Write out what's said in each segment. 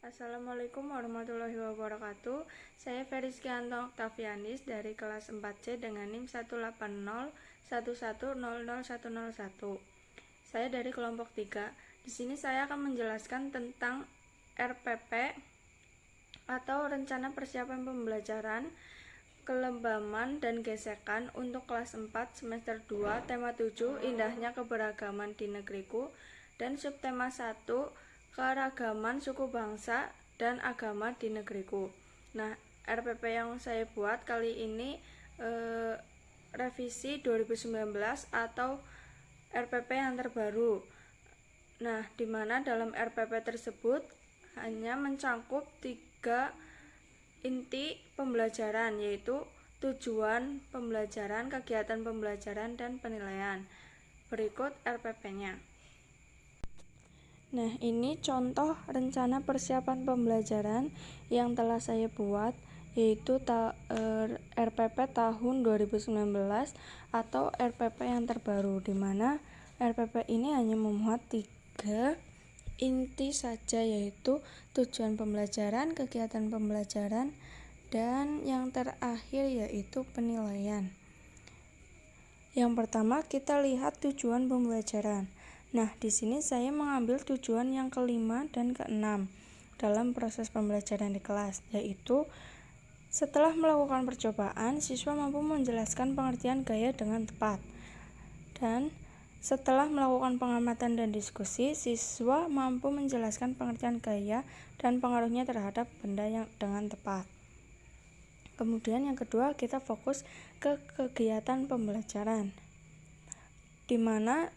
Assalamualaikum warahmatullahi wabarakatuh. Saya Feriskianto Oktavianis dari kelas 4C dengan NIM 18011001001. Saya dari kelompok 3. Di sini saya akan menjelaskan tentang RPP atau Rencana Persiapan Pembelajaran, Kelembaman dan Gesekan untuk kelas 4 semester 2 tema 7 Indahnya Keberagaman di Negeriku dan subtema 1 Keragaman Suku Bangsa dan Agama di Negeriku. Nah, RPP yang saya buat kali ini revisi 2019 atau RPP yang terbaru. Nah, di mana dalam RPP tersebut hanya mencangkup 3 inti pembelajaran, yaitu tujuan pembelajaran, kegiatan pembelajaran, dan penilaian. Berikut RPP-nya. Nah, ini contoh rencana persiapan pembelajaran yang telah saya buat, yaitu RPP tahun 2019 atau RPP yang terbaru, di mana RPP ini hanya memuat 3 inti saja, yaitu tujuan pembelajaran, kegiatan pembelajaran, dan yang terakhir yaitu penilaian. Yang pertama kita lihat tujuan pembelajaran. Nah, di sini saya mengambil tujuan yang kelima dan keenam dalam proses pembelajaran di kelas, yaitu setelah melakukan percobaan, siswa mampu menjelaskan pengertian gaya dengan tepat. Dan setelah melakukan pengamatan dan diskusi, siswa mampu menjelaskan pengertian gaya dan pengaruhnya terhadap benda yang dengan tepat. Kemudian yang kedua, kita fokus ke kegiatan pembelajaran, di mana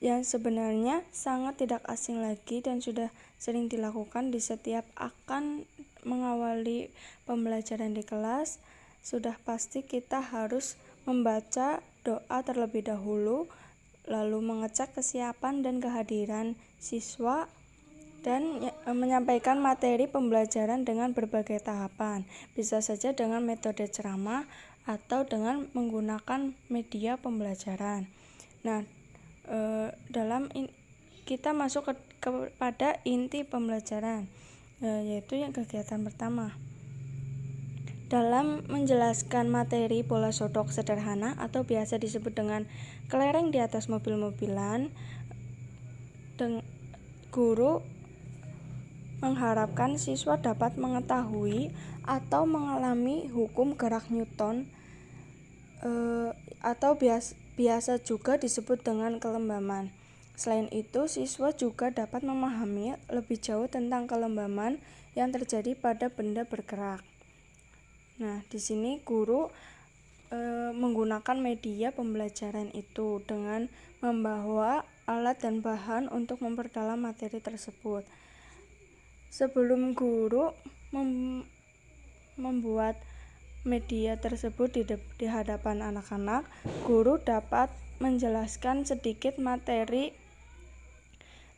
yang sebenarnya sangat tidak asing lagi dan sudah sering dilakukan di setiap akan mengawali pembelajaran di kelas. Sudah pasti kita harus membaca doa terlebih dahulu, lalu mengecek kesiapan dan kehadiran siswa, dan menyampaikan materi pembelajaran dengan berbagai tahapan, bisa saja dengan metode ceramah atau dengan menggunakan media pembelajaran. Nah, kita masuk kepada inti pembelajaran, yaitu yang kegiatan pertama. Dalam menjelaskan materi bola sodok sederhana atau biasa disebut dengan kelereng di atas mobil-mobilan, guru mengharapkan siswa dapat mengetahui atau mengalami hukum gerak Newton, atau biasa juga disebut dengan kelembaman. Selain itu, siswa juga dapat memahami lebih jauh tentang kelembaman yang terjadi pada benda bergerak. Nah, di sini guru menggunakan media pembelajaran itu dengan membawa alat dan bahan untuk memperdalam materi tersebut. Sebelum guru membuat media tersebut di hadapan anak-anak, guru dapat menjelaskan sedikit materi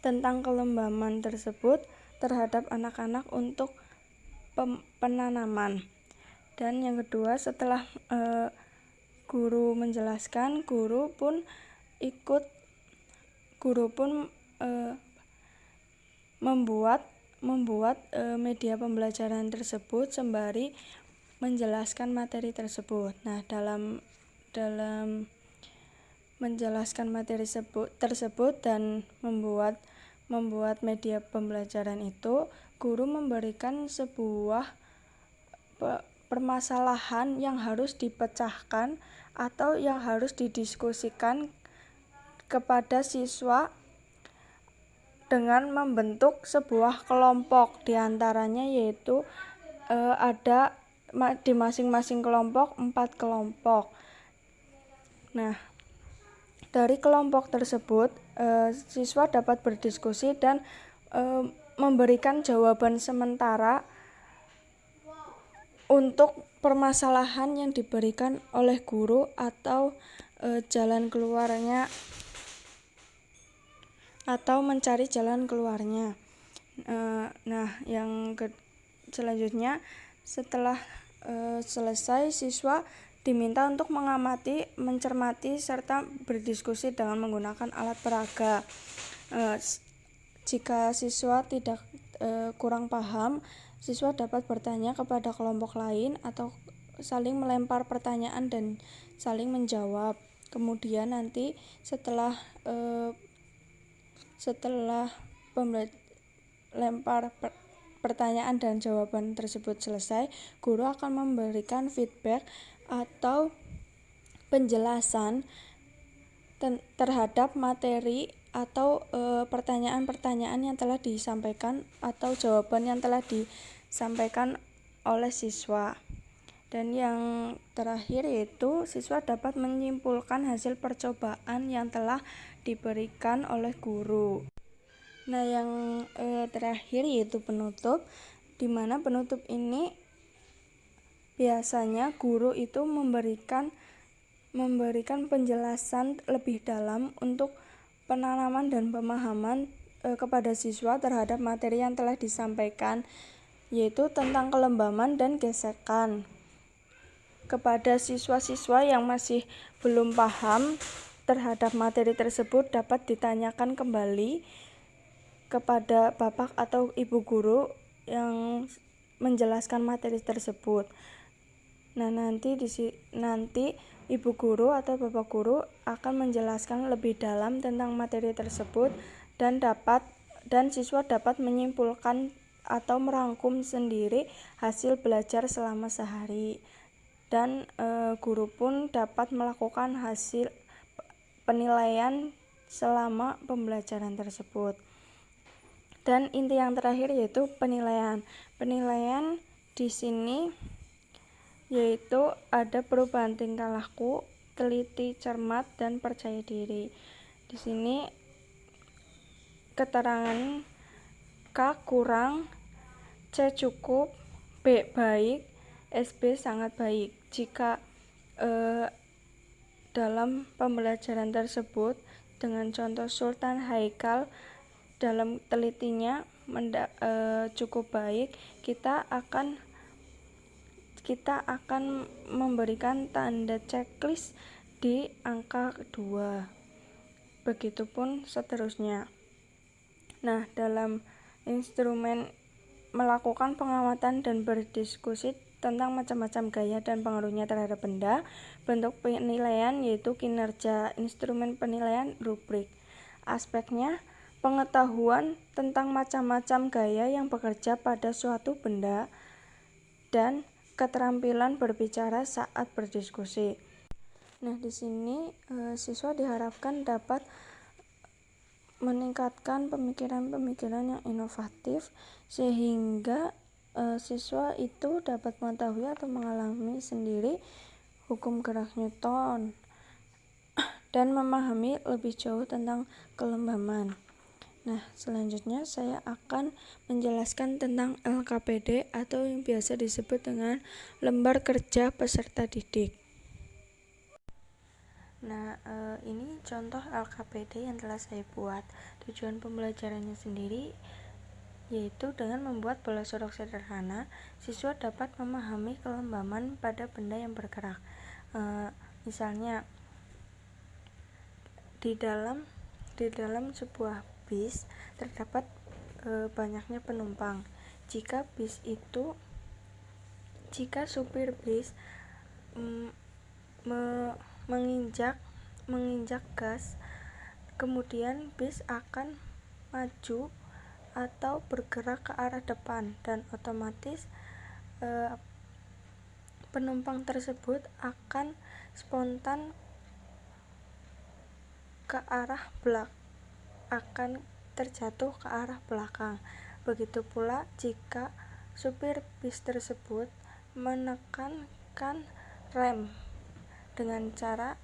tentang kelembaman tersebut terhadap anak-anak untuk penanaman. Dan yang kedua, setelah guru menjelaskan, guru pun membuat media pembelajaran tersebut sembari menjelaskan materi tersebut. Nah, dalam menjelaskan materi tersebut dan membuat media pembelajaran itu, guru memberikan sebuah permasalahan yang harus dipecahkan atau yang harus didiskusikan kepada siswa dengan membentuk sebuah kelompok, diantaranya yaitu ada di masing-masing kelompok 4 kelompok. Nah, dari kelompok tersebut siswa dapat berdiskusi dan memberikan jawaban sementara untuk permasalahan yang diberikan oleh guru atau jalan keluarnya, atau mencari jalan keluarnya. Nah, yang selanjutnya, setelah selesai, siswa diminta untuk mengamati, mencermati, serta berdiskusi dengan menggunakan alat peraga. Jika siswa tidak kurang paham, siswa dapat bertanya kepada kelompok lain atau saling melempar pertanyaan dan saling menjawab. Kemudian nanti setelah lempar pertanyaan dan jawaban tersebut selesai, guru akan memberikan feedback atau penjelasan terhadap materi atau pertanyaan-pertanyaan yang telah disampaikan atau jawaban yang telah disampaikan oleh siswa. Dan yang terakhir yaitu siswa dapat menyimpulkan hasil percobaan yang telah diberikan oleh guru. Nah, yang terakhir yaitu penutup, di mana penutup ini biasanya guru itu memberikan penjelasan lebih dalam untuk penanaman dan pemahaman kepada siswa terhadap materi yang telah disampaikan, yaitu tentang kelembaman dan gesekan. Kepada siswa-siswa yang masih belum paham terhadap materi tersebut, dapat ditanyakan kembali kepada bapak atau ibu guru yang menjelaskan materi tersebut. Nah, nanti ibu guru atau bapak guru akan menjelaskan lebih dalam tentang materi tersebut dan siswa dapat menyimpulkan atau merangkum sendiri hasil belajar selama sehari. Dan guru pun dapat melakukan hasil penilaian selama pembelajaran tersebut. Dan inti yang terakhir yaitu penilaian. Penilaian di sini yaitu ada perubahan tingkah laku, teliti, cermat, dan percaya diri. Di sini keterangan K kurang, C cukup, B baik, SB sangat baik. Jika dalam pembelajaran tersebut dengan contoh Sultan Haikal dalam telitinya cukup baik, kita akan memberikan tanda checklist di angka 2. Begitupun seterusnya. Nah, dalam instrumen melakukan pengamatan dan berdiskusi tentang macam-macam gaya dan pengaruhnya terhadap benda, bentuk penilaian yaitu kinerja, instrumen penilaian rubrik. Aspeknya pengetahuan tentang macam-macam gaya yang bekerja pada suatu benda dan keterampilan berbicara saat berdiskusi. Nah, di sini siswa diharapkan dapat meningkatkan pemikiran-pemikiran yang inovatif sehingga siswa itu dapat mengetahui atau mengalami sendiri hukum gerak Newton dan memahami lebih jauh tentang kelembaman. Nah, selanjutnya saya akan menjelaskan tentang LKPD atau yang biasa disebut dengan lembar kerja peserta didik. Nah, ini contoh LKPD yang telah saya buat. Tujuan pembelajarannya sendiri yaitu dengan membuat bola sorok sederhana, siswa dapat memahami kelembaman pada benda yang bergerak. Misalnya di dalam sebuah bis terdapat banyaknya penumpang. Jika supir bis menginjak gas, kemudian bis akan maju atau bergerak ke arah depan dan otomatis penumpang tersebut akan spontan akan terjatuh ke arah belakang. Begitu pula jika supir bis tersebut menekankan rem dengan cara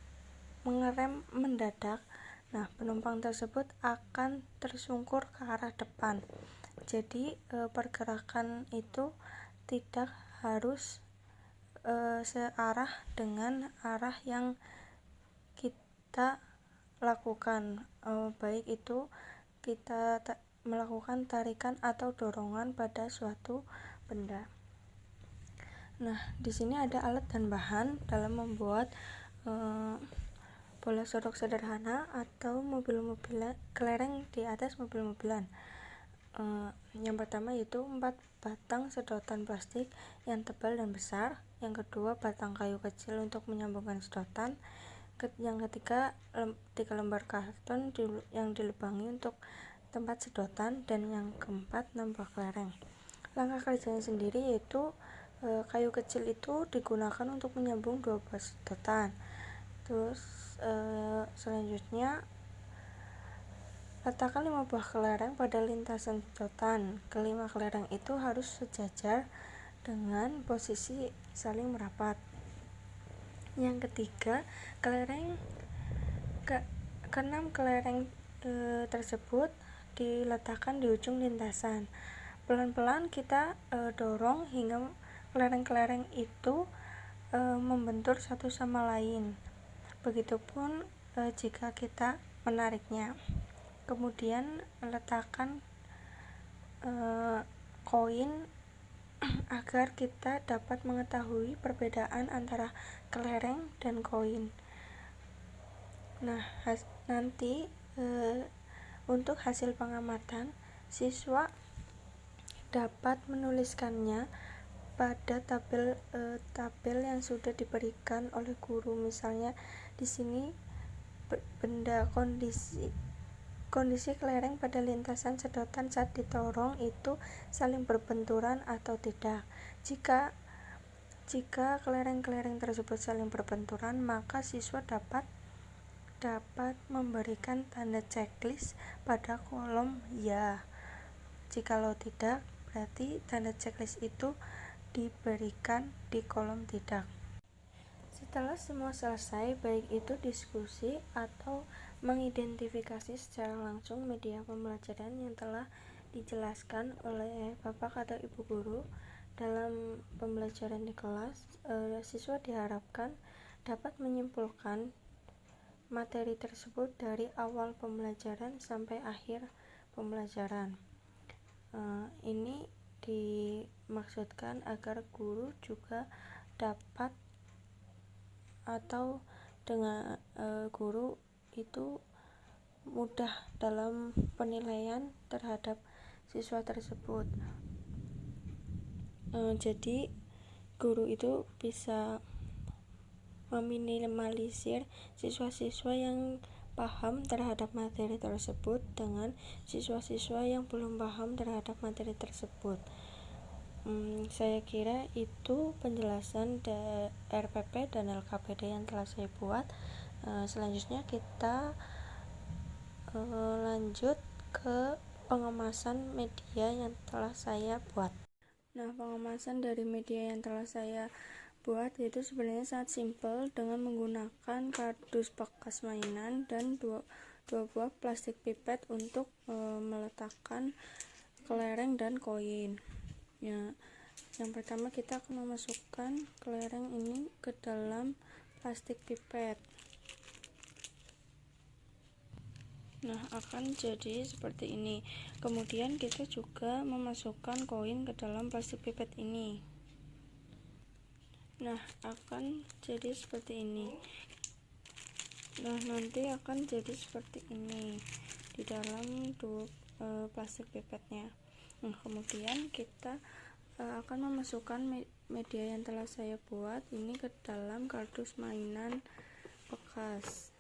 mengerem mendadak, nah penumpang tersebut akan tersungkur ke arah depan. Jadi pergerakan itu tidak harus searah dengan arah yang kita lakukan, baik itu kita melakukan tarikan atau dorongan pada suatu benda. Nah, di sini ada alat dan bahan dalam membuat bola sorok sederhana atau mobil-mobilan, kelereng di atas mobil-mobilan. Yang pertama yaitu 4 batang sedotan plastik yang tebal dan besar. Yang kedua, batang kayu kecil untuk menyambungkan sedotan. Yang ketiga, 3 lembar karton yang dilubangi untuk tempat sedotan. Dan yang keempat, 6 buah kelereng. Langkah kerjanya sendiri yaitu kayu kecil itu digunakan untuk menyambung 2 buah sedotan. Terus selanjutnya letakkan 5 buah kelereng pada lintasan sedotan. Kelima kelereng itu harus sejajar dengan posisi saling merapat. Yang ketiga, keenam kelereng tersebut diletakkan di ujung lintasan. Pelan-pelan kita dorong hingga kelereng-kelereng itu membentur satu sama lain. Begitupun jika kita menariknya. Kemudian letakkan koin agar kita dapat mengetahui perbedaan antara kelereng dan koin. Nah, nanti untuk hasil pengamatan, siswa dapat menuliskannya pada tabel yang sudah diberikan oleh guru. Misalnya di sini benda kondisi kelereng pada lintasan sedotan saat didorong itu saling berbenturan atau tidak. Jika kelereng-kelereng tersebut saling berbenturan, maka siswa dapat memberikan tanda checklist pada kolom ya. Jikalau tidak, berarti tanda checklist itu diberikan di kolom tidak. Setelah semua selesai, baik itu diskusi atau mengidentifikasi secara langsung media pembelajaran yang telah dijelaskan oleh Bapak atau Ibu guru dalam pembelajaran di kelas, siswa diharapkan dapat menyimpulkan materi tersebut dari awal pembelajaran sampai akhir pembelajaran. Ini dimaksudkan agar guru juga dapat atau dengan guru itu mudah dalam penilaian terhadap siswa tersebut. Jadi guru itu bisa meminimalisir siswa-siswa yang paham terhadap materi tersebut dengan siswa-siswa yang belum paham terhadap materi tersebut. Saya kira itu penjelasan RPP dan LKPD yang telah saya buat. Selanjutnya kita lanjut ke pengemasan media yang telah saya buat. Nah, pengemasan dari media yang telah saya buat itu sebenarnya sangat simpel dengan menggunakan kardus bekas mainan dan dua buah plastik pipet untuk meletakkan kelereng dan koin. Ya, yang pertama kita akan memasukkan kelereng ini ke dalam plastik pipet. Nah, akan jadi seperti ini. Kemudian kita juga memasukkan koin ke dalam plastik pipet ini. Nah, akan jadi seperti ini. Nah, nanti akan jadi seperti ini di dalam plastik pipetnya. Nah, kemudian kita akan memasukkan media yang telah saya buat ini ke dalam kardus mainan bekas.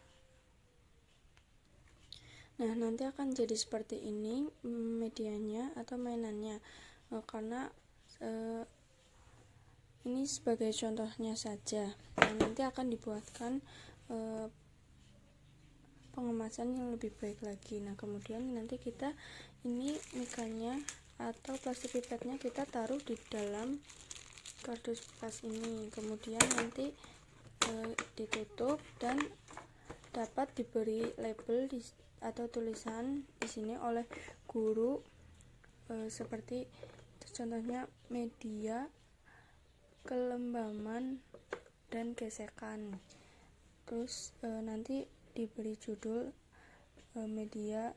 Nah, nanti akan jadi seperti ini medianya atau mainannya, karena ini sebagai contohnya saja. Nah, nanti akan dibuatkan pengemasan yang lebih baik lagi. Nah, kemudian nanti kita ini mikanya atau plastik pipetnya kita taruh di dalam kardus bekas ini, kemudian nanti ditutup dan dapat diberi label atau tulisan di sini oleh guru, seperti contohnya media, kelembaman, dan gesekan. Terus nanti diberi judul media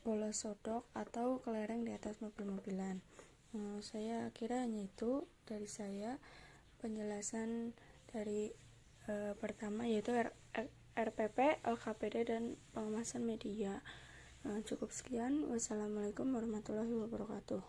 bola sodok atau kelereng di atas mobil-mobilan. Saya kira hanya itu dari saya, penjelasan dari pertama yaitu RPP, LKPD, dan pengemasan media. Cukup sekian. Wassalamualaikum warahmatullahi wabarakatuh.